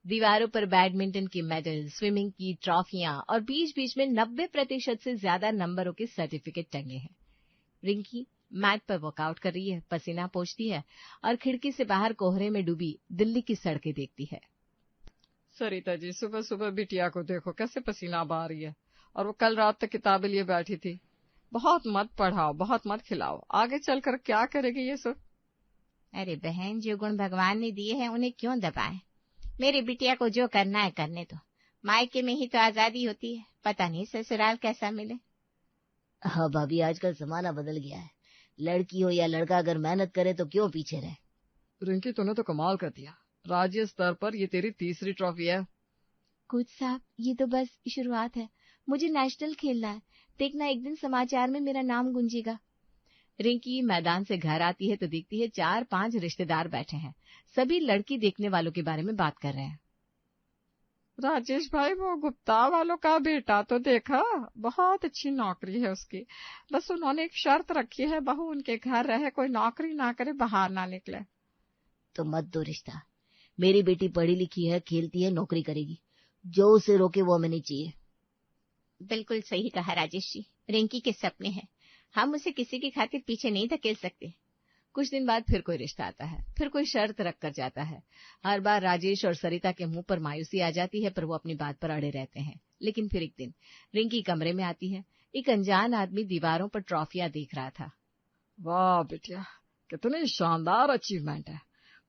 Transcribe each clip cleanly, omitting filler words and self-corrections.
दीवारों पर बैडमिंटन की मेडल, स्विमिंग की ट्रॉफियां और बीच बीच में 90% से ज्यादा नंबरों के सर्टिफिकेट टंगे हैं। रिंकी मैट पर वर्कआउट कर रही है, पसीना पोंछती है और खिड़की से बाहर कोहरे में डूबी दिल्ली की सड़कें देखती है। सरिता जी, सुबह सुबह बिटिया को देखो कैसे पसीना बहा रही है, और वो कल रात तक किताबें लिए बैठी थी। बहुत मत पढ़ाओ, बहुत मत खिलाओ, आगे चलकर क्या करेगी ये सब। अरे बहन, जो गुण भगवान ने दिए हैं उन्हें क्यों दबाएं? मेरी बिटिया को जो करना है करने दो। मायके में ही तो आजादी होती है, पता नहीं ससुराल कैसा मिले। हाँ भाभी, आजकल जमाना बदल गया है। लड़की हो या लड़का, अगर मेहनत करे तो क्यों पीछे रहे। रिंकी, तूने तो कमाल कर दिया। राज्य स्तर पर ये तेरी तीसरी ट्रॉफी है। कोच साहब, ये तो बस शुरुआत है। मुझे नेशनल खेलना है। देखना, एक दिन समाचार में मेरा नाम गूंजेगा। रिंकी मैदान से घर आती है तो देखती है 4-5 रिश्तेदार बैठे हैं। सभी लड़की देखने वालों के बारे में बात कर रहे हैं। राजेश भाई, वो गुप्ता वालों का बेटा तो देखा, बहुत अच्छी नौकरी है उसकी। बस उन्होंने एक शर्त रखी है, बहू उनके घर रहे, कोई नौकरी ना करे, बाहर ना निकले। तो मत दो रिश्ता। मेरी बेटी पढ़ी लिखी है, खेलती है, नौकरी करेगी। जो उसे रोके वो हमें नहीं चाहिए। बिल्कुल सही कहा राजेश जी। रिंकी के सपने हैं, हम उसे किसी की खातिर पीछे नहीं धकेल सकते। कुछ दिन बाद फिर कोई रिश्ता आता है, फिर कोई शर्त रख कर जाता है। हर बार राजेश और सरिता के मुंह पर मायूसी आ जाती है, पर वो अपनी बात पर अड़े रहते हैं। लेकिन फिर एक दिन रिंकी कमरे में आती है। एक अनजान आदमी दीवारों पर ट्रॉफियां देख रहा था। वाह बेटिया, कितनी शानदार अचीवमेंट है।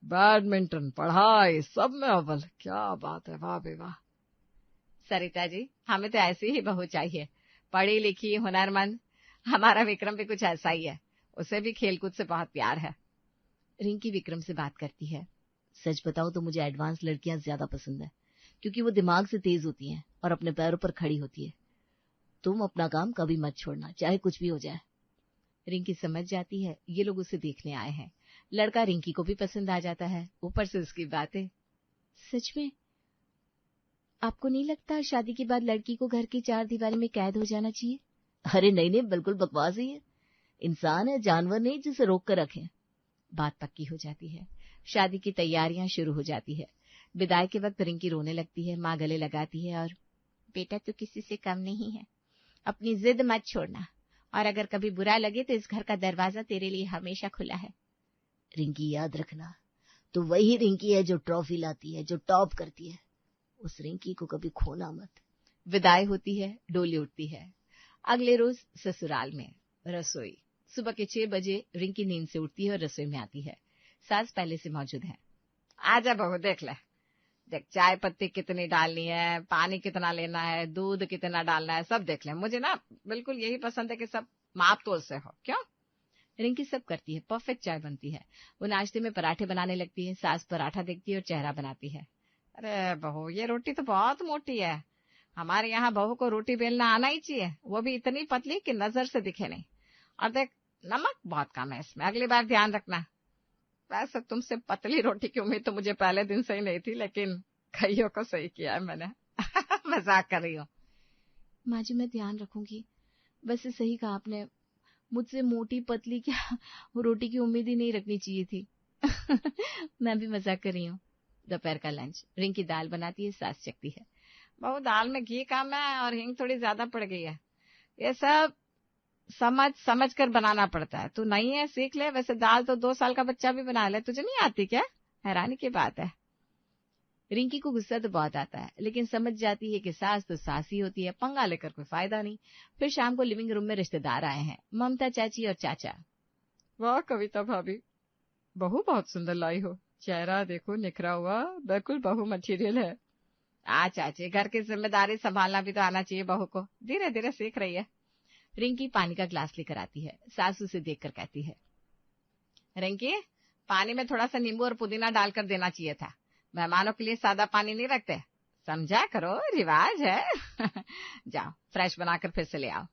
बैडमिंटन, पढ़ाई, सब में अव्वल। क्या बात है, वाह बे वाह। सरिता जी, हमें तो ऐसी ही बहू चाहिए, पढ़ी लिखी, हुनरमंद। हमारा विक्रम भी कुछ ऐसा ही है, उसे भी खेलकूद से बहुत प्यार है। रिंकी विक्रम से बात करती है। सच बताऊं तो मुझे एडवांस लड़कियां ज्यादा पसंद है, क्योंकि वो दिमाग से तेज होती हैं और अपने पैरों पर खड़ी होती है। तुम अपना काम कभी मत छोड़ना, चाहे कुछ भी हो जाए। रिंकी समझ जाती है ये लोग उसे देखने आए हैं। लड़का रिंकी को भी पसंद आ जाता है, ऊपर से उसकी बातें। सच में आपको नहीं लगता शादी के बाद लड़की को घर की 4 दीवारी में कैद हो जाना चाहिए? अरे नहीं नहीं, बिल्कुल बकवास ही है। इंसान है, जानवर नहीं जिसे रोक कर रखें। बात पक्की हो जाती है। शादी की तैयारियां शुरू हो जाती है। विदाई के वक्त रिंकी रोने लगती है। माँ गले लगाती है और बेटा, तू किसी से कम नहीं है, अपनी जिद मत छोड़ना, और अगर कभी बुरा लगे तो इस घर का दरवाजा तेरे लिए हमेशा खुला है। रिंकी, याद रखना, तो वही रिंकी है जो ट्रॉफी लाती है, जो टॉप करती है। उस रिंकी को कभी खोना मत। विदाई होती है, डोली उठती है। अगले रोज ससुराल में रसोई। सुबह के 6 बजे रिंकी नींद से उठती है और रसोई में आती है। सास पहले से मौजूद है। आजा बहू, देख ले, देख चाय पत्ती कितनी डालनी है, पानी कितना लेना है, दूध कितना डालना है, सब देख ले। मुझे ना बिल्कुल यही पसंद है कि सब माप तोल से हो। क्यों? रिंकी सब करती है, परफेक्ट चाय बनती है। वो नाश्ते में पराठे बनाने लगती है। सास पराठा देखती है और चेहरा बनाती है। अरे बहू, ये रोटी तो बहुत मोटी है। हमारे यहाँ बहू को रोटी बेलना आना ही चाहिए, वो भी इतनी पतली कि नजर से दिखे नहीं। और देख, नमक बहुत कम है इसमें, अगली बार ध्यान रखना। वैसे तुमसे पतली रोटी की उम्मीद तो मुझे पहले दिन से ही नहीं थी, लेकिन कईयों को सही किया है मैंने। मजाक कर रही हूँ। माँ जी, मैं ध्यान रखूंगी। वैसे सही कहा आपने, मुझसे मोटी पतली क्या रोटी की उम्मीद ही नहीं रखनी चाहिए थी। मैं भी मजाक कर रही हूँ। दोपहर का लंच। रिंकी दाल बनाती है, सास चखती है। बहू, दाल में घी कम है और हींग थोड़ी ज्यादा पड़ गई है। ये सब समझ समझ कर बनाना पड़ता है। तू नहीं है, सीख ले। वैसे दाल तो 2 साल का बच्चा भी बना ले, तुझे नहीं आती क्या? हैरानी की बात है। रिंकी को गुस्सा तो बहुत आता है, लेकिन समझ जाती है कि सास तो सास ही होती है, पंगा लेकर कोई फायदा नहीं। फिर शाम को लिविंग रूम में रिश्तेदार आए हैं, ममता चाची और चाचा। वाह कविता भाभी, बहू बहुत सुंदर लाई हो। चेहरा देखो निखरा हुआ, बिल्कुल बहू मटेरियल है। चाची, घर की जिम्मेदारी संभालना भी तो आना चाहिए बहू को, धीरे धीरे सीख रही है। रिंकी पानी का ग्लास लेकर आती है। सास उसे देखकर कहती है, रिंकी, पानी में थोड़ा सा नींबू और पुदीना डालकर देना चाहिए था। मेहमानों के लिए सादा पानी नहीं रखते, समझा करो, रिवाज है। जाओ फ्रेश बनाकर फिर से ले आओ।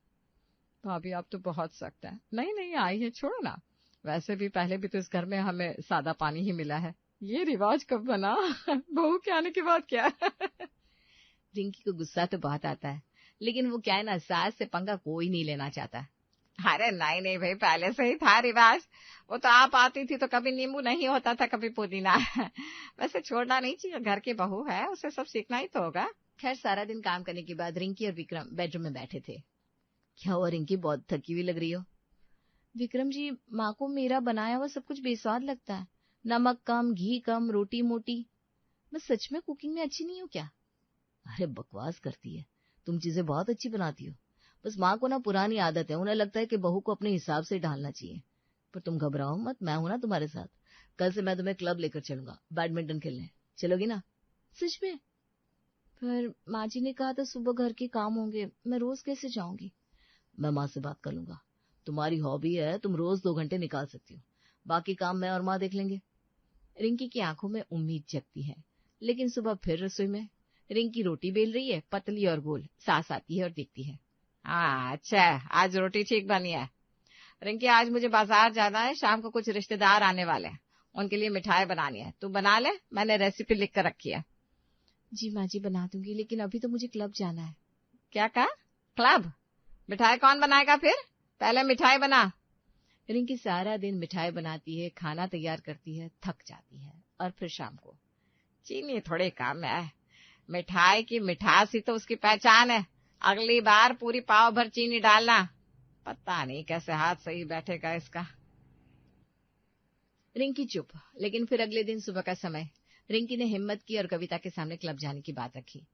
भाभी, आप तो बहुत सख्त है। नहीं नहीं, आई है, छोड़ो ना। वैसे भी पहले भी तो इस घर में हमें सादा पानी ही मिला है, ये रिवाज कब बना? बहू के आने के बाद क्या? रिंकी को गुस्सा तो बहुत आता है, लेकिन वो क्या है ना, सास से पंगा कोई नहीं लेना चाहता। अरे नहीं नहीं भाई, पहले से ही था रिवाज। वो तो आप आती थी तो कभी नींबू नहीं होता था, कभी पुदीना। वैसे छोड़ना नहीं चाहिए, घर की बहू है, उसे सब सीखना ही तो होगा। खैर सारा दिन काम करने के बाद रिंकी और विक्रम बेडरूम में बैठे थे। क्या हुआ रिंकी, बहुत थकी हुई लग रही हो? विक्रम जी, माँ को मेरा बनाया हुआ सब कुछ बेस्वाद लगता है। नमक कम, घी कम, रोटी मोटी। मैं सच में कुकिंग में अच्छी नहीं हूँ क्या? अरे बकवास करती है, तुम चीजें बहुत अच्छी बनाती हो। बस माँ को ना पुरानी आदत है, उन्हें लगता है कि बहू को अपने हिसाब से डालना चाहिए। पर तुम घबराओ मत, मैं हूं ना तुम्हारे साथ। कल से मैं तुम्हें क्लब लेकर चलूंगा, बैडमिंटन खेलने। चलोगी ना? सच में? पर माँ जी ने कहा था सुबह घर के काम होंगे, मैं रोज कैसे जाऊंगी? मैं माँ से बात कर लूंगा। तुम्हारी हॉबी है, तुम रोज 2 घंटे निकाल सकती हो, बाकी काम मैं और माँ देख लेंगे। रिंकी की आंखों में उम्मीद जगती है। लेकिन सुबह फिर रसोई में रिंकी रोटी बेल रही है, पतली और गोल। सास आती है और देखती है। हाँ अच्छा, आज रोटी ठीक बनी है। रिंकी, आज मुझे बाजार जाना है, शाम को कुछ रिश्तेदार आने वाले हैं, उनके लिए मिठाई बनानी है। तू बना ले, मैंने रेसिपी लिख कर रखी है। जी माँ जी बना दूंगी, लेकिन अभी तो मुझे क्लब जाना है। क्या कहा? क्लब? मिठाई कौन बनाएगा फिर? पहले मिठाई बना। रिंकी सारा दिन मिठाई बनाती है, खाना तैयार करती है, थक जाती है। और फिर शाम को चीनी थोड़ी कम है, मिठाई की मिठास ही तो उसकी पहचान है। अगली बार पूरी पाव भर चीनी डालना। पता नहीं कैसे हाथ सही बैठेगा इसका। रिंकी चुप। लेकिन फिर अगले दिन सुबह का समय रिंकी ने हिम्मत की और कविता के सामने क्लब जाने की बात रखी।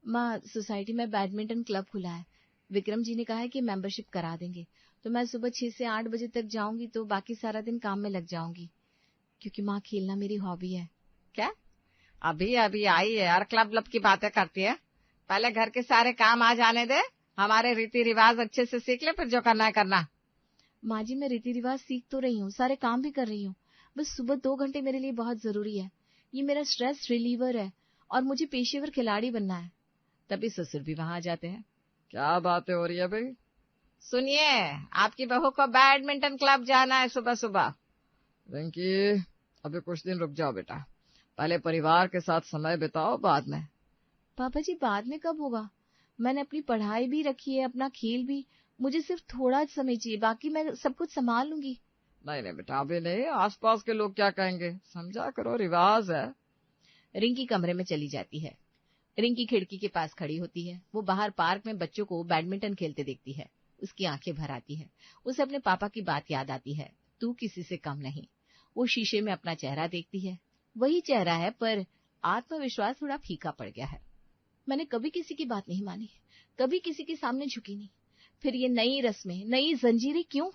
माँ, सोसाइटी में बैडमिंटन क्लब खुला है, विक्रम जी ने कहा है कि मेंबरशिप करा देंगे, तो मैं सुबह 6 से 8 बजे तक जाऊंगी, तो बाकी सारा दिन काम में लग जाऊंगी, क्योंकि माँ खेलना मेरी हॉबी है। क्या? अभी अभी आई है यार, क्लब लब की बातें करती है। पहले घर के सारे काम आ जाने दे, हमारे रीति रिवाज अच्छे से सीख ले, फिर जो करना है करना। माँ जी, मैं रीति रिवाज सीख तो रही हूँ, सारे काम भी कर रही हूँ, बस सुबह 2 घंटे मेरे लिए बहुत जरूरी है। ये मेरा स्ट्रेस रिलीवर है और मुझे पेशेवर खिलाड़ी बनना है। तभी ससुर भी वहां आ जाते हैं। क्या बातें हो रही है भाई? सुनिए, आपकी बहू को बैडमिंटन क्लब जाना है सुबह सुबह। रिंकी, अभी कुछ दिन रुक जाओ बेटा, पहले परिवार के साथ समय बिताओ, बाद में। पापा जी, बाद में कब होगा? मैंने अपनी पढ़ाई भी रखी है, अपना खेल भी। मुझे सिर्फ थोड़ा समय चाहिए, बाकी मैं सब कुछ संभाल लूंगी। नहीं नहीं बेटा, अभी नहीं, आसपास के लोग क्या कहेंगे, समझा करो, रिवाज है। रिंकी कमरे में चली जाती है। रिंकी खिड़की के पास खड़ी होती है। वो बाहर पार्क में बच्चों को बैडमिंटन खेलते देखती है। उसकी आंखें भर आती है। उसे अपने पापा की बात याद आती है, तू किसी से कम नहीं। वो शीशे में अपना चेहरा देखती है। वही चेहरा है, पर आत्मविश्वास थोड़ा फीका पड़ गया है। मैंने कभी किसी की बात नहीं मानी, कभी किसी के सामने झुकी नहीं। फिर ये नई रस्में, नई जंजीरें क्यों?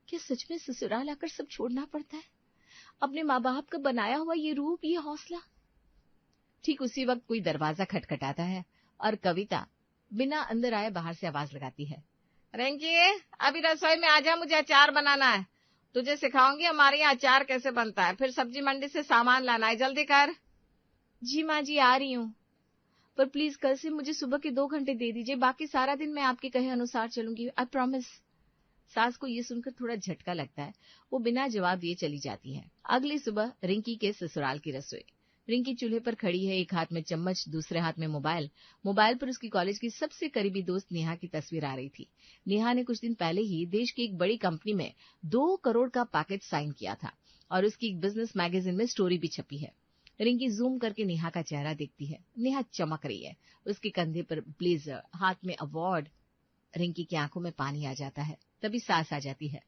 क्या सच में ससुराल आकर सब छोड़ना पड़ता है? अपने माँ बाप का बनाया हुआ ये रूप, ये हौसला। ठीक उसी वक्त कोई दरवाजा खटखटाता है और कविता बिना अंदर आए बाहर से आवाज लगाती है। रिंकी, अभी रसोई में आजा, मुझे अचार बनाना है। तुझे सिखाऊंगी हमारे यहाँ अचार कैसे बनता है, फिर सब्जी मंडी से सामान लाना है, जल्दी कर। जी माँ जी, आ रही हूँ, पर प्लीज कल से मुझे सुबह के 2 घंटे दे दीजिए, बाकी सारा दिन मैं आपके कहे अनुसार चलूंगी, आई प्रॉमिस। सास को ये सुनकर थोड़ा झटका लगता है। वो बिना जवाब दिए चली जाती है। अगली सुबह रिंकी के ससुराल की रसोई। रिंकी चूल्हे पर खड़ी है, एक हाथ में चम्मच, दूसरे हाथ में मोबाइल। मोबाइल पर उसकी कॉलेज की सबसे करीबी दोस्त नेहा की तस्वीर आ रही थी। नेहा ने कुछ दिन पहले ही देश की एक बड़ी कंपनी में 2 करोड़ का पैकेज साइन किया था और उसकी एक बिजनेस मैगजीन में स्टोरी भी छपी है। रिंकी जूम करके नेहा का चेहरा देखती है। नेहा चमक रही है, उसके कंधे पर ब्लेजर, हाथ में अवार्ड। रिंकी की आंखों में पानी आ जाता है। तभी सास आ जाती है।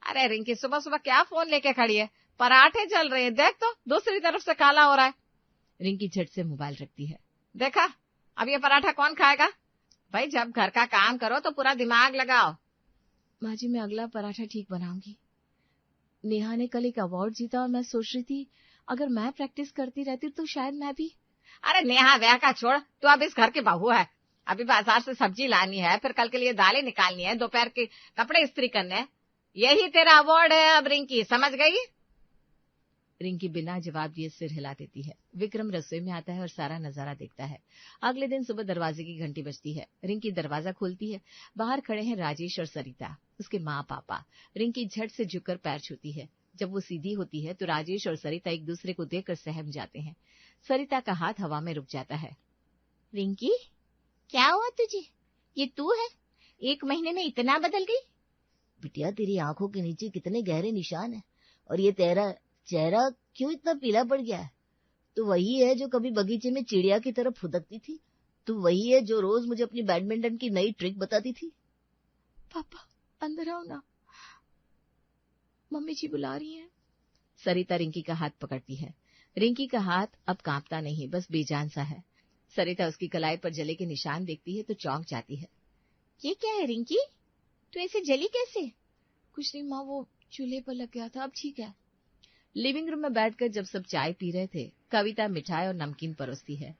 अरे रिंकी, सुबह सुबह क्या फोन लेके खड़ी है? पराठे जल रहे हैं, देख तो, दूसरी तरफ से काला हो रहा है। रिंकी झट से मोबाइल रखती है। देखा, अब ये पराठा कौन खाएगा? भाई, जब घर का काम करो तो पूरा दिमाग लगाओ। माँ जी, मैं अगला पराठा ठीक बनाऊंगी। नेहा ने कल एक अवार्ड जीता और मैं सोच रही थी अगर मैं प्रैक्टिस करती रहती तो शायद मैं भी। अरे नेहा व्याह का छोड़, तू अब इस घर की बहू है। अभी बाजार से सब्जी लानी है, फिर कल के लिए दालें निकालनी है, दोपहर के कपड़े इस्त्री करने हैं। यही तेरा अवार्ड है अब रिंकी, समझ गई? रिंकी बिना जवाब दिए सिर हिला देती है। विक्रम रसोई में आता है और सारा नजारा देखता है। अगले दिन सुबह दरवाजे की घंटी बजती है। रिंकी दरवाजा खोलती है। बाहर खड़े हैं राजेश और सरिता, उसके माँ पापा। रिंकी झट से झुककर पैर छूती है। जब वो सीधी होती है तो राजेश और सरिता एक दूसरे को देखकर सहम जाते हैं। सरिता का हाथ हवा में रुक जाता है। रिंकी, क्या हुआ तुझे? ये तू है? 1 महीने में इतना बदल गई? बिटिया तेरी आंखों के नीचे कितने गहरे निशान हैं, और ये तेरा चेहरा क्यों इतना पीला पड़ गया है? तू वही है जो कभी बगीचे में चिड़िया की तरह फुदकती थी? तू वही है जो रोज मुझे अपनी बैडमिंटन की नई ट्रिक बताती थी? पापा अंदर आओ ना, मम्मी जी बुला रही हैं। सरिता रिंकी का हाथ पकड़ती है। रिंकी का हाथ अब कांपता नहीं, बस बेजान सा है। सरिता उसकी कलाई पर जले के निशान देखती है तो चौंक जाती है। ये क्या है रिंकी, तू ऐसे जली कैसे? कुछ नहीं माँ, वो चूल्हे पर लग गया था, अब ठीक है। लिविंग रूम में बैठकर जब सब चाय पी रहे थे, कविता मिठाई और नमकीन परोसती है।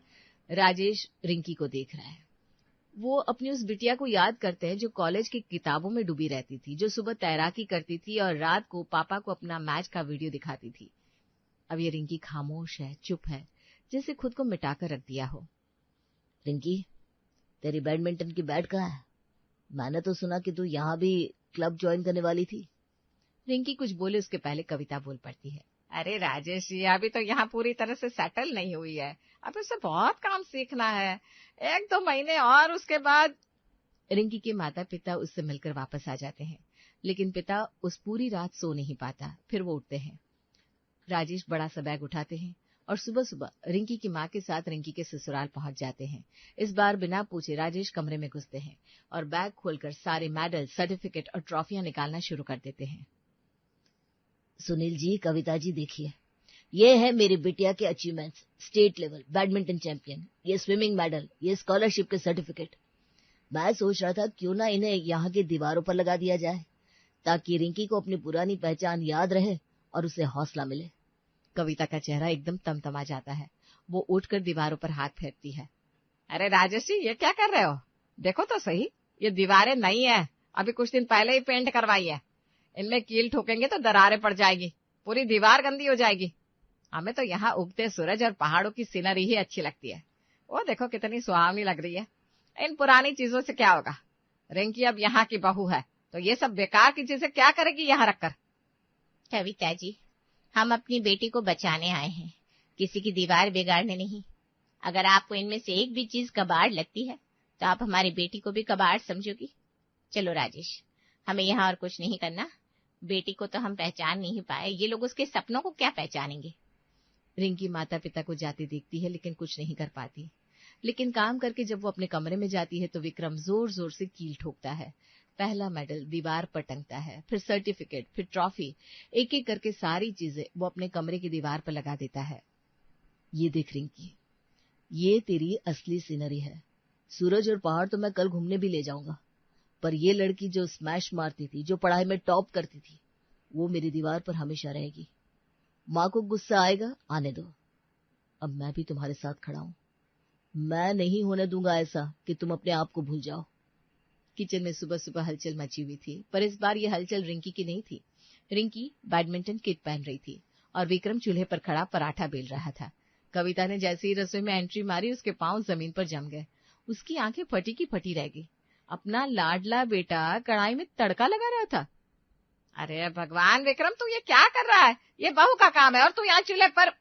राजेश रिंकी को देख रहा है। वो अपनी उस बिटिया को याद करते हैं जो कॉलेज की किताबों में डूबी रहती थी, जो सुबह तैराकी करती थी और रात को पापा को अपना मैच का वीडियो दिखाती थी। अब ये रिंकी खामोश है, चुप है, जैसे खुद को मिटाकर रख दिया हो। रिंकी, तेरी बैडमिंटन की बैट कहाँ है? मैंने तो सुना कि तू यहाँ भी क्लब ज्वाइन करने वाली थी। रिंकी कुछ बोले उसके पहले कविता बोल पड़ती है। अरे राजेश जी, अभी तो यहाँ पूरी तरह से सेटल नहीं हुई है, अभी उसे बहुत काम सीखना है, 1-2 महीने और उसके बाद। रिंकी के माता पिता उससे मिलकर वापस आ जाते हैं, लेकिन पिता उस पूरी रात सो नहीं पाता। फिर वो उठते हैं। राजेश बड़ा सा बैग उठाते हैं और सुबह सुबह रिंकी की माँ के साथ रिंकी के ससुराल पहुंच जाते हैं। इस बार बिना पूछे राजेश कमरे में घुसते हैं और बैग खोलकर सारे मेडल, सर्टिफिकेट और ट्रॉफियां निकालना शुरू कर देते हैं। सुनील जी, कविता जी, देखिए, ये है मेरी बिटिया के achievements. State level badminton champion, ये स्विमिंग मेडल, ये स्कॉलरशिप के सर्टिफिकेट। मैं सोच रहा था क्यों ना इन्हें यहाँ की दीवारों पर लगा दिया जाए, ताकि रिंकी को अपनी पुरानी पहचान याद रहे और उसे हौसला मिले। कविता का चेहरा एकदम तमतमा जाता है। वो उठकर दीवारों पर हाथ फेरती है। अरे राजेश जी, ये क्या कर रहे हो? देखो तो सही, ये दीवारें नई है, अभी कुछ दिन पहले ही पेंट करवाई है। इनमें कील ठोकेंगे तो दरारें पड़ जाएगी, पूरी दीवार गंदी हो जाएगी। हमें तो यहाँ उगते सूरज और पहाड़ों की सीनरी ही अच्छी लगती है। वो देखो कितनी सुहावनी लग रही है। इन पुरानी चीजों से क्या होगा? रिंकी अब यहाँ की बहू है, तो ये सब बेकार की चीजें क्या करेगी यहाँ रखकर? कविता जी, हम अपनी बेटी को बचाने आए हैं, किसी की दीवार बिगाड़ने नहीं। अगर आपको इनमें से एक भी चीज कबाड़ लगती है तो आप हमारी बेटी को भी कबाड़ समझोगी। चलो राजेश, हमें यहाँ और कुछ नहीं करना। बेटी को तो हम पहचान नहीं पाए, ये लोग उसके सपनों को क्या पहचानेंगे? रिंकी माता पिता को जाते देखती है लेकिन कुछ नहीं कर पाती। लेकिन काम करके जब वो अपने कमरे में जाती है तो विक्रम जोर जोर से कील ठोकता है। पहला मेडल दीवार पर टंगता है, फिर सर्टिफिकेट, फिर ट्रॉफी, एक एक करके सारी चीजें वो अपने कमरे की दीवार पर लगा देता है। ये देख रिंकी, ये तेरी असली सीनरी है। सूरज और पहाड़ तो मैं कल घूमने भी ले जाऊंगा, पर ये लड़की जो स्मैश मारती थी, जो पढ़ाई में टॉप करती थी, वो मेरी दीवार पर हमेशा रहेगी। माँ को गुस्सा आएगा, आने दो। अब मैं भी तुम्हारे साथ खड़ा हूं। मैं नहीं होने दूंगा ऐसा कि तुम अपने आप को भूल जाओ। किचन में सुबह सुबह हलचल मची हुई थी, पर इस बार ये हलचल रिंकी की नहीं थी। रिंकी बैडमिंटन किट पहन रही थी और विक्रम चूल्हे पर खड़ा पराठा बेल रहा था। कविता ने जैसे ही रसोई में एंट्री मारी, उसके पांव जमीन पर जम गए। उसकी आंखें फटी की फटी रह गई। अपना लाडला बेटा कढ़ाई में तड़का लगा रहा था। अरे भगवान विक्रम, तू ये क्या कर रहा है? ये बहू का काम है और तू यहाँ चूल्हे पर।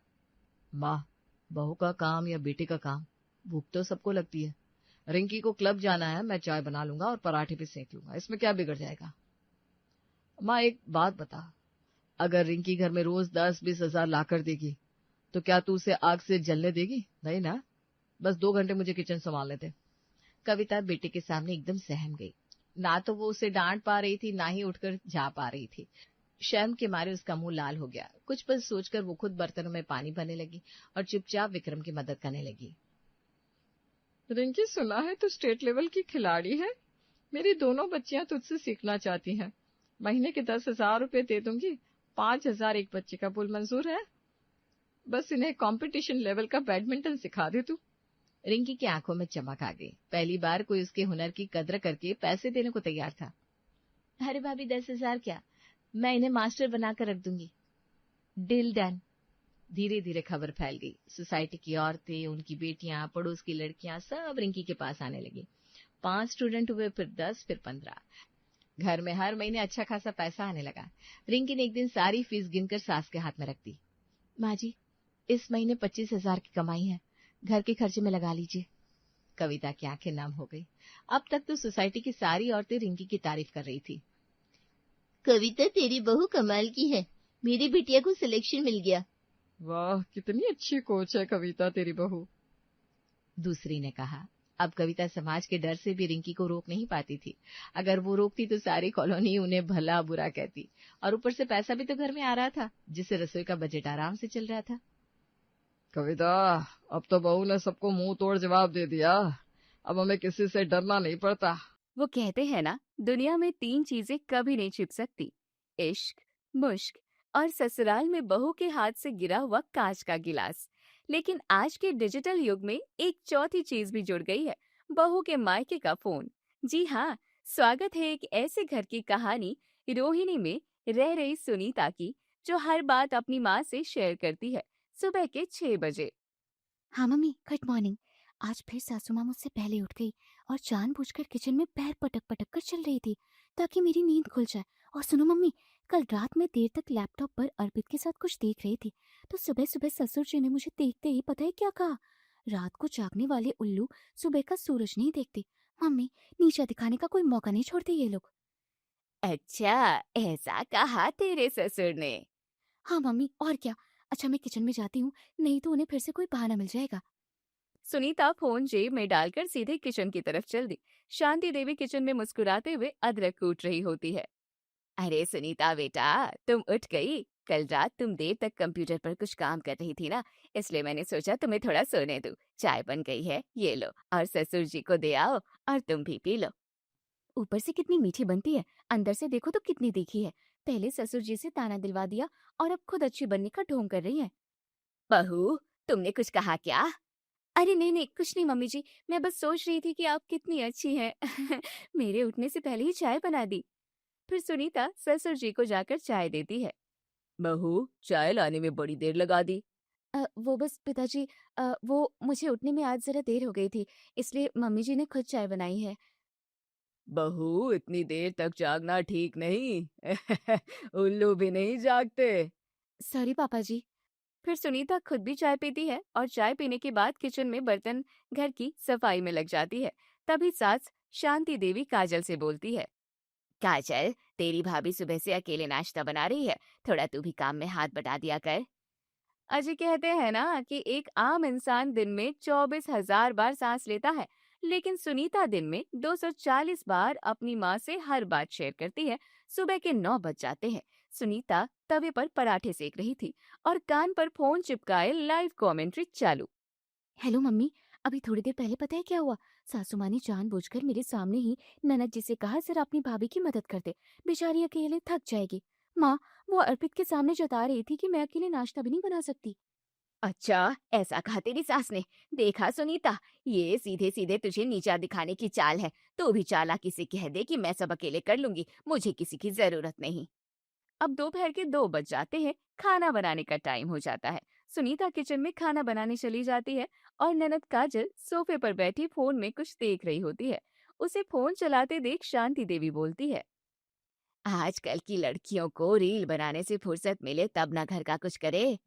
माँ, बहू का काम या बेटे का काम, भूख तो सबको लगती है। रिंकी को क्लब जाना है, मैं चाय बना लूंगा और पराठे भी सेक लूंगा, इसमें क्या बिगड़ जाएगा? माँ एक बात बता, अगर रिंकी घर में रोज 10-20 हजार लाकर देगी तो क्या तू उसे आग से जलने देगी? नहीं ना। बस 2 घंटे मुझे किचन संभालने थे। कविता बेटे के सामने एकदम सहम गई। ना तो वो उसे डांट पा रही थी, ना ही उठकर जा पा रही थी। शर्म के मारे उसका मुंह लाल हो गया। कुछ पल सोचकर वो खुद बर्तनों में पानी भरने लगी और चुपचाप विक्रम की मदद करने लगी। रिंकी, सुना है तू स्टेट लेवल की खिलाड़ी है। मेरी दोनों बच्चियां तुझसे सीखना चाहती हैं। महीने के 10,000 रुपए दे दूंगी, 5,000 एक बच्चे का बुल मंजूर है। बस इन्हें कंपटीशन लेवल का बैडमिंटन सिखा दे तू। रिंकी की आंखों में चमक आ गई। पहली बार कोई उसके हुनर की कद्र करके पैसे देने को तैयार था। अरे भाभी, 10,000 क्या, मैं इन्हें मास्टर बनाकर रख दूंगी। Deal done. धीरे धीरे खबर फैल गई। सोसाइटी की औरतें, उनकी बेटियां, पड़ोस की लड़कियां सब रिंकी के पास आने लगी। 5 स्टूडेंट हुए, फिर 10, फिर 15। घर में हर महीने अच्छा खासा पैसा आने लगा। रिंकी ने एक दिन सारी फीस गिनकर सास के हाथ में रख दी। माँ जी, इस महीने 25,000 की कमाई है, घर के खर्चे में लगा लीजिए। कविता की आंखें नम हो गई। अब तक तो सोसाइटी की सारी औरतें रिंकी की तारीफ कर रही थी। कविता तेरी बहू कमाल की है, मेरी बिटिया को सिलेक्शन मिल गया। वाह, कितनी अच्छी कोच है कविता तेरी बहू। दूसरी ने कहा। अब कविता समाज के डर से भी रिंकी को रोक नहीं पाती थी। अगर वो रोकती तो सारी कॉलोनी उन्हें भला बुरा कहती, और ऊपर से पैसा भी तो घर में आ रहा था, जिससे रसोई का बजट आराम से चल रहा था। कविता, अब तो बहू ने सबको मुंह तोड़ जवाब दे दिया, अब हमें किसी से डरना नहीं पड़ता। वो कहते हैं ना, दुनिया में 3 चीजें कभी नहीं छिप सकती, इश्क, मुश्क और ससुराल में बहू के हाथ से गिरा हुआ कांच का गिलास। लेकिन आज के डिजिटल युग में एक चौथी चीज भी जुड़ गई है, बहू के मायके का फोन। जी हाँ, स्वागत है एक ऐसे घर की कहानी रोहिणी में रह रही सुनीता की, जो हर बात अपनी माँ से शेयर करती है सुबह के 6 बजे। हाँ मम्मी, गुड मॉर्निंग। आज फिर सासू माँ मुझसे पहले उठ गई और जानबूझकर किचन में पैर पटक पटक कर चल रही थी ताकि मेरी नींद खुल जाए। और सुनो मम्मी, कल रात में देर तक लैपटॉप पर अर्पित के साथ कुछ देख रही थी, तो सुबह सुबह ससुर जी ने मुझे देखते ही पता है क्या कहा? रात को जागने वाले उल्लू सुबह का सूरज नहीं देखते। मम्मी, नीचा दिखाने का कोई मौका नहीं छोड़ते ये लोग। अच्छा, ऐसा कहा तेरे ससुर ने? हाँ मम्मी, और क्या। अच्छा, मैं किचन में जाती हूँ, नहीं तो उन्हें फिर से कोई बहाना मिल जाएगा। सुनीता फोन जेब में डालकर सीधे किचन की तरफ चल दी। शांति देवी किचन में मुस्कुराते हुए अदरक कूट रही होती है। अरे सुनीता बेटा, तुम उठ गई? कल रात तुम देर तक कंप्यूटर पर कुछ काम कर रही थी ना, इसलिए मैंने सोचा तुम्हें थोड़ा सोने दूं। चाय बन गई है, ये लो, और ससुर जी को दे आओ और तुम भी पी लो। ऊपर से कितनी मीठी बनती है, अंदर से देखो तो कितनी तीखी है। पहले ससुर जी से ताना दिलवा दिया और अब खुद अच्छी बनने का ढोंग कर रही है। बहू, तुमने कुछ कहा क्या? अरे नहीं नहीं, कुछ नहीं मम्मी जी, मैं बस सोच रही थी कि आप कितनी अच्छी हैं। मेरे उठने से पहले ही चाय बना दी। फिर सुनीता ससुर जी को जाकर चाय देती है। बहू, चाय लाने में बड़ी देर लगा दी। वो बस पिताजी, वो मुझे उठने में आज जरा देर हो गई थी, इसलिए मम्मी जी ने खुद चाय बनाई है। बहू, इतनी देर तक जागना ठीक नहीं। उल्लू भी नहीं जागते। सॉरी पापा जी। फिर सुनीता खुद भी चाय पीती है और चाय पीने के बाद किचन में बर्तन घर की सफाई में लग जाती है। तभी सास शांति देवी काजल से बोलती है। काजल, तेरी भाभी सुबह से अकेले नाश्ता बना रही है, थोड़ा तू भी काम में हाथ बटा दिया कर। अजय कहते हैं ना कि एक आम इंसान दिन में 24,000 बार सांस लेता है, लेकिन सुनीता दिन में 240 बार अपनी माँ से हर बात शेयर करती है। सुबह के 9 बज जाते हैं। सुनीता तवे पर पराठे सेक रही थी और कान पर फोन चिपकाए लाइव कमेंट्री चालू। हेलो मम्मी, अभी थोड़ी देर पहले पता है क्या हुआ? सासू माँ ने जानबूझकर मेरे सामने ही ननद जी से कहा जरा अपनी भाभी की मदद कर दे, बेचारी अकेले थक जाएगी। माँ, वो अर्पित के सामने जता रही थी कि मैं अकेले नाश्ता भी नहीं बना सकती। अच्छा, ऐसा कहा तेरी सास ने? देखा सुनीता, ये सीधे सीधे तुझे नीचा दिखाने की चाल है। तू भी चालाकी से कह दे कि मैं सब अकेले कर लूंगी, मुझे किसी की जरूरत नहीं। अब दोपहर के 2 बज जाते हैं। खाना बनाने का टाइम हो जाता है। सुनीता किचन में खाना बनाने चली जाती है और ननद काजल सोफे पर बैठी फोन में कुछ देख रही होती है। उसे फोन चलाते देख शांति देवी बोलती है। आजकल की लड़कियों को रील बनाने से फुर्सत मिले तब ना घर का कुछ करे।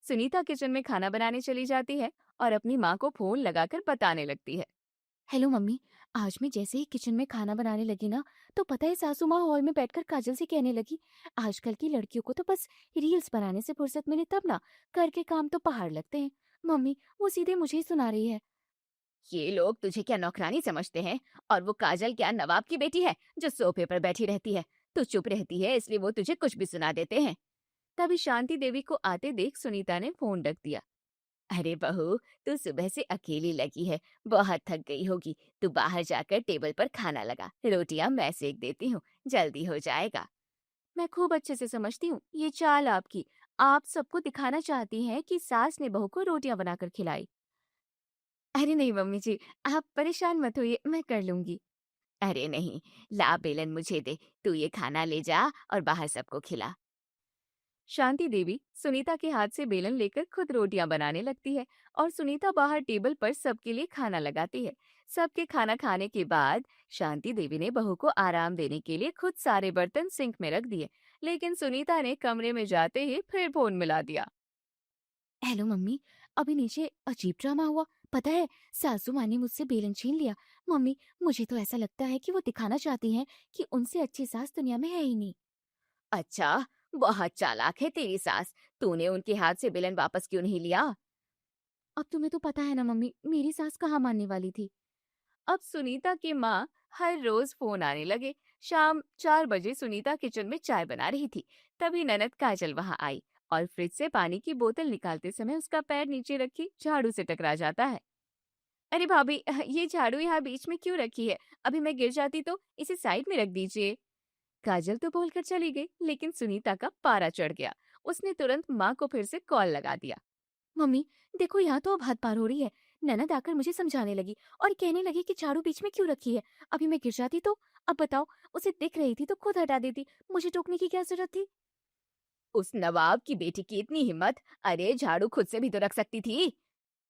सुनीता किचन में खाना बनाने चली जाती है और अपनी माँ को फोन लगाकर बताने लगती है। हेलो मम्मी, आज मैं जैसे ही किचन में खाना बनाने लगी ना, तो पता है सासू माँ हॉल में बैठकर काजल से कहने लगी, आजकल की लड़कियों को तो बस रील्स बनाने से फुर्सत मिले तब ना, घर के काम तो पहाड़ लगते हैं। मम्मी, वो सीधे मुझे ही सुना रही है। ये लोग तुझे क्या नौकरानी समझते हैं? और वो काजल क्या नवाब की बेटी है जो सोफे पर बैठी रहती है? तू चुप रहती है इसलिए वो तुझे कुछ भी सुना देते हैं। तभी शांति देवी को आते देख सुनीता ने फोन रख दिया। अरे बहू, तू सुबह से अकेली लगी है, बहुत थक गई होगी। तू बाहर जाकर टेबल पर खाना लगा, रोटियां मैं सेक देती हूँ, जल्दी हो जाएगा। मैं खूब अच्छे से समझती हूँ ये चाल आपकी। आप सबको दिखाना चाहती हैं कि सास ने बहू को रोटियां बनाकर खिलाई। अरे नहीं मम्मी जी, आप परेशान मत होइए, मैं कर लूंगी। अरे नहीं, ला बेलन मुझे दे, तू ये खाना ले जा और बाहर सबको खिला। शांति देवी सुनीता के हाथ से बेलन लेकर खुद रोटियां बनाने लगती है और सुनीता बाहर टेबल पर सबके लिए खाना लगाती है। सबके खाना खाने के बाद शांति देवी ने बहू को आराम देने के लिए खुद सारे बर्तन सिंक में रख दिए, लेकिन सुनीता ने कमरे में जाते ही फिर फोन मिला दिया। हेलो मम्मी, अभी नीचे अजीब ड्रामा हुआ। पता है, सासू माँ ने मुझसे बेलन छीन लिया। मम्मी, मुझे तो ऐसा लगता है कि वो दिखाना चाहती हैं कि उनसे अच्छी सास दुनिया में है ही नहीं। अच्छा, बहुत चालाक है तेरी सास। तूने उनके हाथ से बेलन वापस क्यों नहीं लिया? अब तुम्हें तो पता है ना मम्मी, मेरी सास कहाँ मानने वाली थी। अब सुनीता की माँ हर रोज फोन आने लगे। शाम 4 बजे सुनीता किचन में चाय बना रही थी। तभी ननद काजल वहां आई और फ्रिज से पानी की बोतल निकालते समय उसका पैर नीचे रखी झाड़ू से टकरा जाता है। अरे भाभी, ये झाड़ू यहाँ बीच में क्यों रखी है? अभी मैं गिर जाती तो इसे साइड में रख दीजिए। काजल तो बोलकर चली गई, लेकिन सुनीता का पारा चढ़ गया। उसने तुरंत माँ को फिर से कॉल लगा दिया। मम्मी देखो, यहाँ तो अब हद पार हो रही है। ननद आकर मुझे समझाने लगी और कहने लगी कि झाड़ू बीच में क्यों रखी है। अभी मैं गिर जाती तो? अब बताओ, उसे दिख रही थी तो खुद हटा देती, मुझे टोकने की क्या जरूरत थी। उस नवाब की बेटी की इतनी हिम्मत! अरे झाड़ू खुद से भी तो रख सकती थी।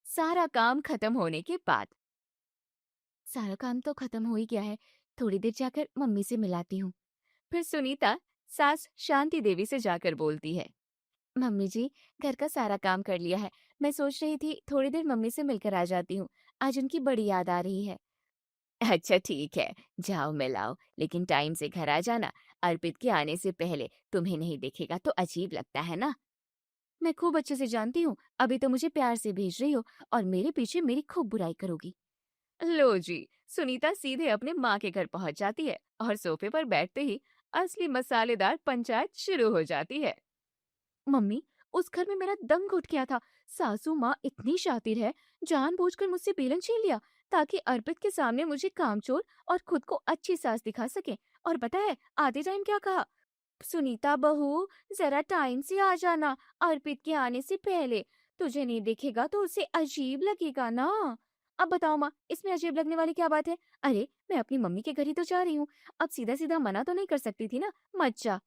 सारा काम खत्म होने के बाद सारा काम तो खत्म हो ही गया है, थोड़ी देर जाकर मम्मी से मिलाती हूँ। फिर सुनीता सास शांति देवी से जाकर बोलती है। मम्मी जी, घर का सारा काम कर लिया है। मैं सोच रही थी थोड़ी देर मम्मी से मिलकर आ जाती हूँ, आज उनकी बड़ी याद आ रही है। अच्छा ठीक है, जाओ मिलाओ, लेकिन टाइम से घर आ जाना। अर्पित के आने से पहले तुम्हें नहीं देखेगा तो अजीब लगता है ना। मैं खूब अच्छे से जानती हूँ, अभी तो मुझे प्यार से भेज रही हो और मेरे पीछे मेरी खूब बुराई करोगी। लो जी, सुनीता सीधे अपने माँ के घर पहुंच जाती है और सोफे पर बैठते ही असली मसालेदार पंचायत शुरू हो जाती है। मम्मी, उस घर में मेरा दम घुट गया था। सासू माँ इतनी शातिर है, जानबूझकर मुझसे बेलन छीन लिया ताकि अर्पित के सामने मुझे कामचोर और खुद को अच्छी सास दिखा सके। और पता है आते टाइम क्या कहा? सुनीता बहू, जरा टाइम से आ जाना, अर्पित के आने से पहले। तुझे नहीं देखेगा तो उसे अजीब लगेगा ना। अब बताओ माँ, इसमें अजीब लगने वाली क्या बात है? अरे मैं अपनी मम्मी के घर ही तो जा रही हूँ, अब सीधा सीधा मना तो नहीं कर सकती थी ना। मत जा।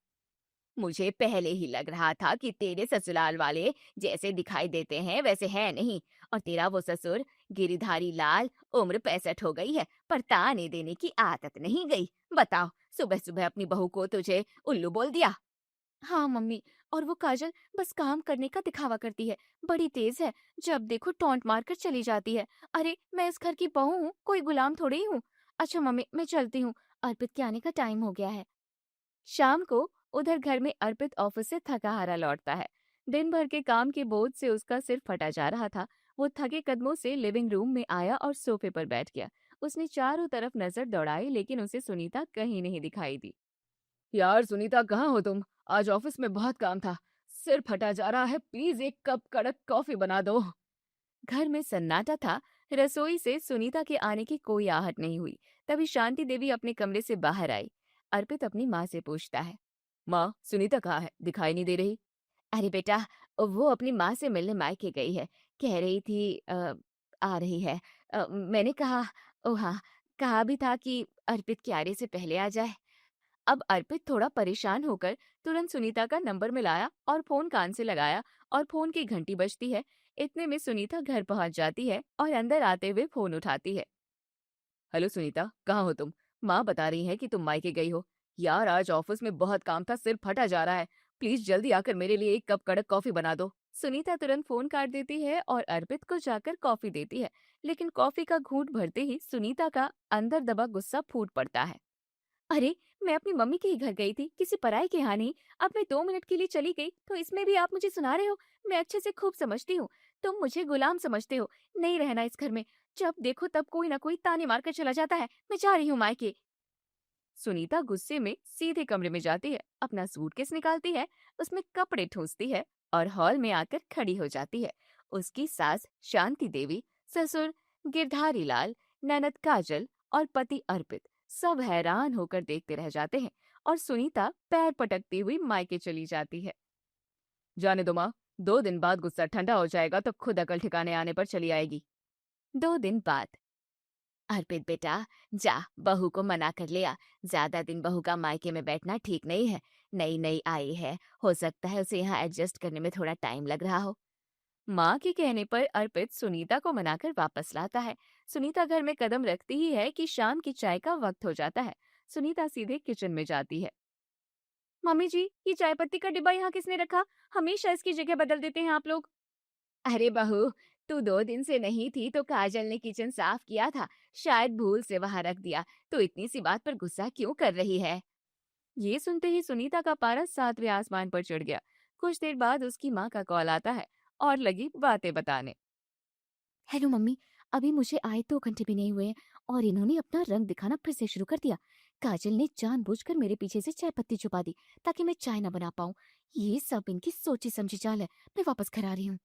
मुझे पहले ही लग रहा था कि तेरे ससुराल वाले जैसे दिखाई देते हैं वैसे है नहीं। और तेरा वो ससुर गिरिधारी लाल, उम्र 65 हो गई है पर ताने देने की आदत नहीं गई। बताओ, सुबह सुबह अपनी बहू को तुझे उल्लू बोल दिया। हाँ मम्मी, और वो काजल बस काम करने का दिखावा करती है, बड़ी तेज है, जब देखो टॉन्ट मारकर चली जाती है। अरे मैं इस घर की बहू हूँ, कोई गुलाम थोड़ी ही हूँ। अच्छा मम्मी, मैं चलती हूँ, अर्पित के आने का टाइम हो गया है। शाम को उधर घर में अर्पित ऑफिस से थका हारा लौटता है। दिन भर के काम के बोझ से उसका सिर फटा जा रहा था। वो थके कदमों से लिविंग रूम में आया और सोफे पर बैठ गया। उसने चारों तरफ नजर दौड़ाई, लेकिन उसे सुनीता कहीं नहीं दिखाई दी। यार सुनीता, कहाँ हो तुम? आज ऑफिस में बहुत काम था, सिर फटा जा रहा है, प्लीज एक कप कड़क कॉफी बना दो। घर में सन्नाटा था। रसोई से सुनीता के आने की कोई आहट नहीं हुई। तभी शांति देवी अपने कमरे से बाहर आई। अर्पित अपनी माँ से पूछता है, माँ सुनीता कहाँ है, दिखाई नहीं दे रही? अरे बेटा, वो अपनी माँ से मिलने मायके गई है। कह रही थी आ रही है। मैंने कहा, ओ हाँ, कहा भी था कि अर्पित के आने से पहले आ जाए। अब अर्पित थोड़ा परेशान होकर तुरंत सुनीता का नंबर मिलाया और फोन कान से लगाया और फोन की घंटी बजती है। इतने में सुनीता घर पहुंच जाती है और अंदर आते हुए फोन उठाती है। हेलो सुनीता, कहाँ हो तुम? माँ बता रही है कि तुम मायके गई हो। यार आज ऑफिस में बहुत काम था, सिर फटा जा रहा है, प्लीज जल्दी आकर मेरे लिए एक कप कड़क कॉफी बना दो। सुनीता तुरंत फोन काट देती है और अर्पित को जाकर कॉफी देती है, लेकिन कॉफी का घूंट भरते ही सुनीता का अंदर दबा गुस्सा फूट पड़ता है। अरे मैं अपनी मम्मी के ही घर गई थी, किसी पराई के यहाँ नहीं। अब मैं 2 मिनट के लिए चली गई तो इसमें भी आप मुझे सुना रहे हो? मैं अच्छे से खूब समझती हूँ, तुम मुझे गुलाम समझते हो। नहीं रहना इस घर में, जब देखो तब कोई ना कोई ताने मारकर चला जाता है। मैं जा रही हूँ मायके। सुनीता गुस्से में सीधे कमरे में जाती है, अपना सूटकेस निकालती है, उसमें कपड़े ठूंसती है और हॉल में आकर खड़ी हो जाती है। उसकी सास शांति देवी, ससुर गिरधारी लाल, ननद काजल और पति अर्पित सब हैरान होकर देखते रह जाते हैं और सुनीता पैर पटकती हुई मायके चली जाती है। जाने दो माँ, 2 दिन बाद गुस्सा ठंडा हो जाएगा तो खुद अकल ठिकाने आने पर चली आएगी। 2 दिन बाद, अर्पित बेटा, जा बहू को मना कर ले आ। ज्यादा दिन बहू का मायके में बैठना ठीक नहीं है। नई नई आई है, हो सकता है उसे यहाँ एडजस्ट करने में थोड़ा टाइम लग रहा हो। माँ के कहने पर अर्पित सुनीता को मनाकर वापस लाता है। सुनीता घर में कदम रखती ही है कि शाम की चाय का वक्त हो जाता है। सुनीता सीधे किचन में जाती है। मम्मी जी, ये चाय पत्ती का डिब्बा यहाँ किसने रखा? हमेशा इसकी जगह बदल देते हैं आप लोग। अरे बहू, तू 2 दिन से नहीं थी तो काजल ने किचन साफ किया था, शायद भूल से वहां रख दिया, तो इतनी सी बात पर गुस्सा क्यों कर रही है? ये सुनते ही सुनीता का पारा 7वें आसमान पर चढ़ गया। कुछ देर बाद उसकी माँ का कॉल आता है और लगी बातें बताने। हेलो मम्मी, अभी मुझे आए 2 घंटे भी नहीं हुए हैं और इन्होंने अपना रंग दिखाना फिर से शुरू कर दिया। काजल ने जानबूझकर मेरे पीछे से चाय पत्ती छुपा दी ताकि मैं चाय न बना पाऊं। ये सब इनकी सोची समझी चाल है। मैं वापस घर आ रही हूँ।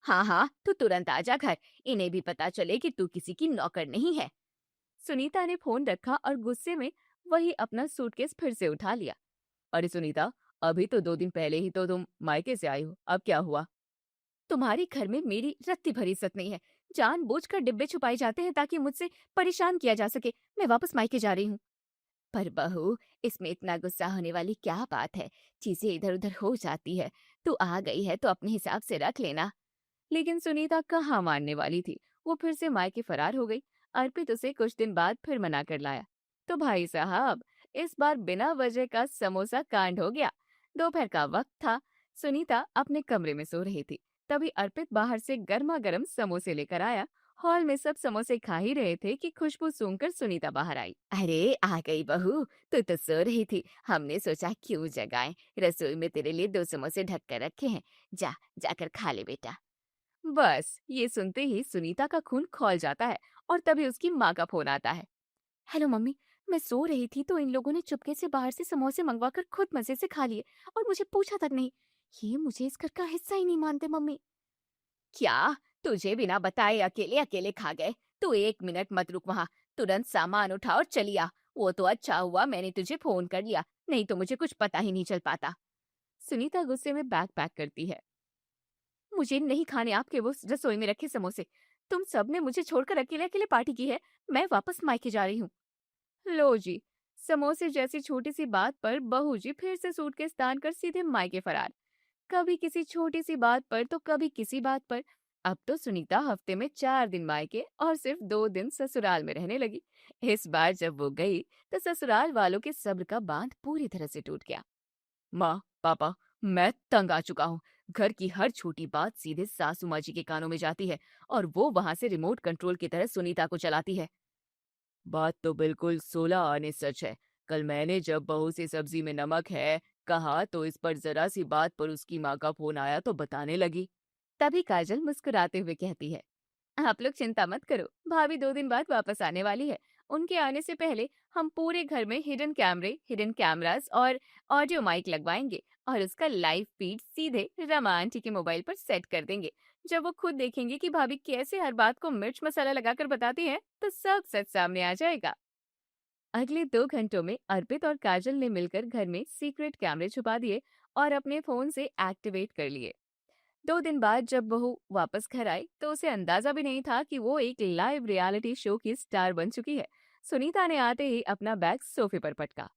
हाँ हाँ, तू तुरंत आ जा घर, इन्हें भी पता चले कि तू किसी की नौकर नहीं है। सुनीता ने फोन रखा और गुस्से में वही अपना सूटकेस फिर से उठा लिया। अरे सुनीता, अभी तो 2 दिन पहले ही तो तुम मायके से आई हो, अब क्या हुआ? तुम्हारे घर में मेरी रत्ती भरी इज्जत नहीं है। जानबूझकर डिब्बे छुपाए जाते हैं ताकि मुझसे परेशान किया जा सके। मैं वापस मायके जा रही हूँ। पर बहू, इसमें इतना गुस्सा होने वाली क्या बात है? चीजें इधर उधर हो जाती है। तू आ गई है तो अपने हिसाब से रख लेना। लेकिन सुनीता कहाँ मानने वाली थी। वो फिर से मायके फरार हो गई। अर्पित उसे कुछ दिन बाद फिर मना कर लाया। तो भाई साहब, इस बार बिना वजह का समोसा कांड हो गया। दोपहर का वक्त था। सुनीता अपने कमरे में सो रही थी। तभी अर्पित बाहर से गर्मा गर्म समोसे लेकर आया। हॉल में सब समोसे खा ही रहे थे कि खुशबू सूंघकर सुनीता बाहर आई। अरे आ गई बहू, तू तो सो रही थी। हमने सोचा क्यों जगाएं। रसोई में तेरे लिए 2 समोसे ढक कर रखे हैं। जा, जाकर खा ले बेटा। बस ये सुनते ही सुनीता का खून खौल जाता है और तभी उसकी माँ का फोन आता है। हेलो मम्मी, मैं सो रही थी तो इन लोगों ने चुपके से बाहर से समोसे मंगवाकर खुद मजे से खा लिए और मुझे पूछा तक नहीं। ये मुझे इस घर का हिस्सा ही नहीं मानते मम्मी। क्या? तुझे बिना बताए अकेले अकेले खा गए? तू 1 मिनट मत रुक वहाँ, तुरंत सामान उठा और चली आ। वो तो अच्छा हुआ मैंने तुझे फोन कर लिया, नहीं तो मुझे कुछ पता ही नहीं चल पाता। सुनीता गुस्से में बैग पैक करती है। मुझे नहीं खाने आपके वो रसोई में रखे समोसे। तुम सबने मुझे छोड़कर अकेले अकेले पार्टी की है। मैं वापस मायके जा रही हूँ। लो जी, समोसे जैसी छोटी सी बात पर बहू जी फिर से सूटकेस तान कर सीधे मायके फरार। कभी किसी छोटी सी बात पर तो कभी किसी बात पर। अब तो सुनीता हफ्ते में 4 दिन मायके और सिर्फ 2 दिन ससुराल में रहने लगी। इस बार जब वो गई तो ससुराल वालों के सब्र का बांध पूरी तरह से टूट गया। माँ, पापा, मैं तंग आ चुका हूँ। घर की हर छोटी बात सीधे सासू माँ जी के कानों में जाती है और वो वहां से रिमोट कंट्रोल की तरह सुनीता को चलाती है। बात तो बिल्कुल 16 आने सच है। कल मैंने जब बहू से सब्जी में नमक है कहा तो इस पर जरा सी बात पर उसकी माँ का फोन आया तो बताने लगी। तभी काजल मुस्कुराते हुए कहती है, आप लोग चिंता मत करो, भाभी 2 दिन बाद वापस आने वाली है। उनके आने से पहले हम पूरे घर में हिडन कैमरास और ऑडियो माइक लगवाएंगे और उसका लाइव फीड सीधे रमा आंटी के मोबाइल पर सेट कर देंगे। जब वो खुद देखेंगे कि भाभी कैसे हर बात को मिर्च मसाला लगाकर बताती है तो सब सच सामने आ जाएगा। अगले 2 घंटों में अर्पित और काजल ने मिलकर घर में सीक्रेट कैमरे छुपा दिए और अपने फोन से एक्टिवेट कर लिए। 2 दिन बाद जब बहू वापस घर आई तो उसे अंदाजा भी नहीं था कि वो एक लाइव रियलिटी शो की स्टार बन चुकी है। सुनीता ने आते ही अपना बैग सोफे पर पटका।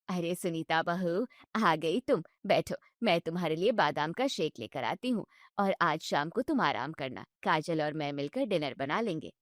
अरे सुनीता बहू, आ गई तुम। बैठो, मैं तुम्हारे लिए बादाम का शेक लेकर आती हूँ और आज शाम को तुम आराम करना। काजल और मैं मिलकर डिनर बना लेंगे।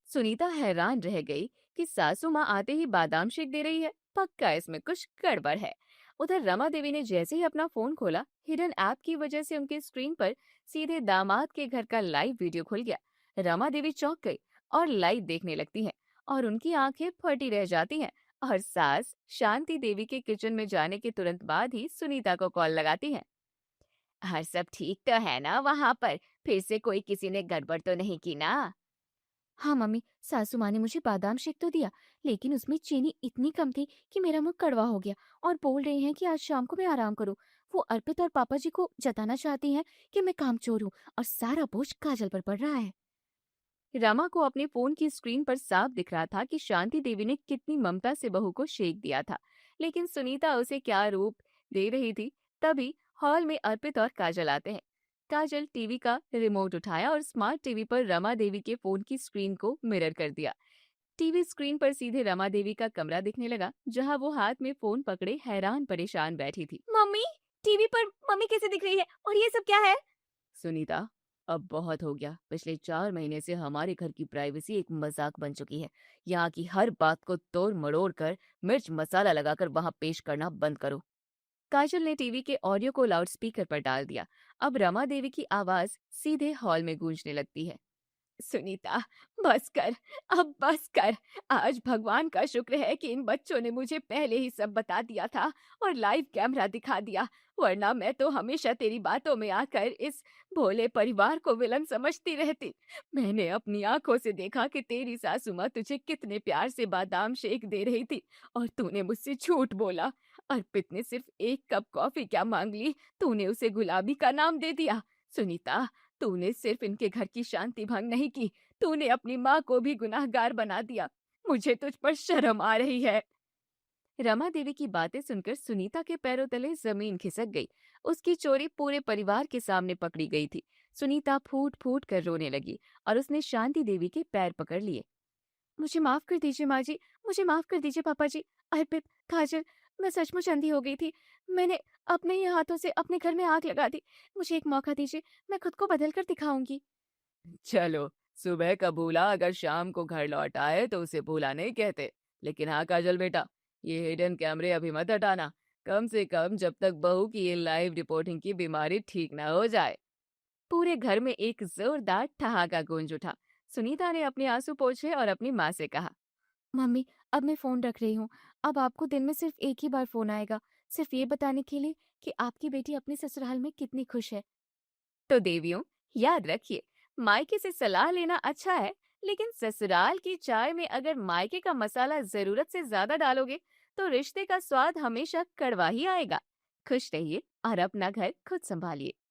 सुनीता हैरान रह गई कि सासू माँ आते ही बादाम शेक दे रही है। पक्का इसमें कुछ गड़बड़ है। उधर रमा देवी ने जैसे ही अपना फोन खोला, हिडन ऐप की वजह से उनके स्क्रीन पर सीधे दामाद के घर का लाइव वीडियो खुल गया। रमा देवी चौंक गई और लाइव देखने लगती हैं और उनकी आंखें फटी रह जाती हैं और सास शांति देवी के किचन में जाने के तुरंत बाद ही सुनीता को कॉल लगाती हैं। हर सब ठीक तो है ना वहां पर? फिर से कोई किसी ने गड़बड़ तो नहीं की ना? हाँ मम्मी, सासू माँ ने मुझे बादाम शेक तो दिया लेकिन उसमें चीनी इतनी कम थी कि मेरा मुंह कड़वा हो गया और बोल रहे हैं कि आज शाम को मैं आराम करूं। वो अर्पित और पापा जी को जताना चाहती हैं कि मैं कामचोर हूँ और सारा बोझ काजल पर पड़ रहा है। रमा को अपने फोन की स्क्रीन पर साफ दिख रहा था कि शांति देवी ने कितनी ममता से बहू को शेक दिया था, लेकिन सुनीता उसे क्या रूप दे रही थी। तभी हॉल में अर्पित और काजल आते हैं। काजल टीवी का रिमोट उठाया और स्मार्ट टीवी पर रमा देवी के फोन की स्क्रीन को मिरर कर दिया। टीवी स्क्रीन पर सीधे रमा देवी का कमरा दिखने लगा, जहां वो हाथ में फोन पकड़े हैरान परेशान बैठी थी। मम्मी, टीवी पर मम्मी कैसे दिख रही है और ये सब क्या है? सुनीता, अब बहुत हो गया। पिछले 4 महीने से हमारे घर की प्राइवेसी एक मजाक बन चुकी है। यहाँ की हर बात को तोड़ मड़ोड़ कर मिर्च मसाला लगाकर वहाँ पेश करना बंद करो। काजल ने टीवी के ऑडियो को लाउडस्पीकर पर डाल दिया। अब रमा देवी की आवाज सीधे हॉल में गूंजने लगती है। सुनीता, बस कर, अब बस कर। आज भगवान का शुक्र है कि इन बच्चों ने मुझे पहले ही सब बता दिया था और लाइव कैमरा दिखा दिया, वरना मैं तो हमेशा तेरी बातों में आकर इस भोले परिवार को विलन समझती रहती। मैंने अपनी आंखों से देखा कि तेरी सासू माँ तुझे कितने प्यार से बादाम शेक दे रही थी और तूने मुझसे झूठ बोला। अर्पित ने सिर्फ एक कप कॉफी क्या मांग ली, तूने उसे गुलाबी का नाम दे दिया। सुनीता, तूने सिर्फ इनके घर की शांति भंग नहीं की, तूने अपनी माँ को भी गुनाहगार बना दिया। मुझे तुझ पर शर्म आ रही है। रमा देवी की बातें सुनकर सुनीता के पैरों तले जमीन खिसक गई। उसकी चोरी पूरे परिवार के सामने पकड़ी गई थी। सुनीता फूट फूट कर रोने लगी और उसने शांति देवी के पैर पकड़ लिए। मुझे माफ कर दीजिए माँ जी, मुझे माफ कर दीजिए पापा जी। अर्पित, काजल, मैं सचमुच अंधी हो गई थी। मैंने अपने ही हाथों से अपने घर में आग लगा दी। मुझे एक मौका दीजिए, मैं खुद को बदल कर दिखाऊंगी। चलो, सुबह का भूला अगर शाम को घर लौट आए तो उसे भूला नहीं कहते। लेकिन हाँ काजल बेटा, ये हिडन कैमरे अभी मत हटाना, कम से कम जब तक बहू की ये लाइव रिपोर्टिंग की बीमारी ठीक ना हो जाए। पूरे घर में एक जोरदार ठहाका गूंज उठा। सुनीता ने अपने आंसू पोंछे और अपनी माँ से कहा, मम्मी, अब मैं फोन रख रही हूँ। अब आपको दिन में सिर्फ एक ही बार फोन आएगा, सिर्फ ये बताने के लिए कि आपकी बेटी अपने ससुराल में कितनी खुश है। तो देवियों, याद रखिए, मायके से सलाह लेना अच्छा है, लेकिन ससुराल की चाय में अगर मायके का मसाला जरूरत से ज्यादा डालोगे तो रिश्ते का स्वाद हमेशा कड़वा ही आएगा। खुश रहिए और अपना घर खुद संभालिए।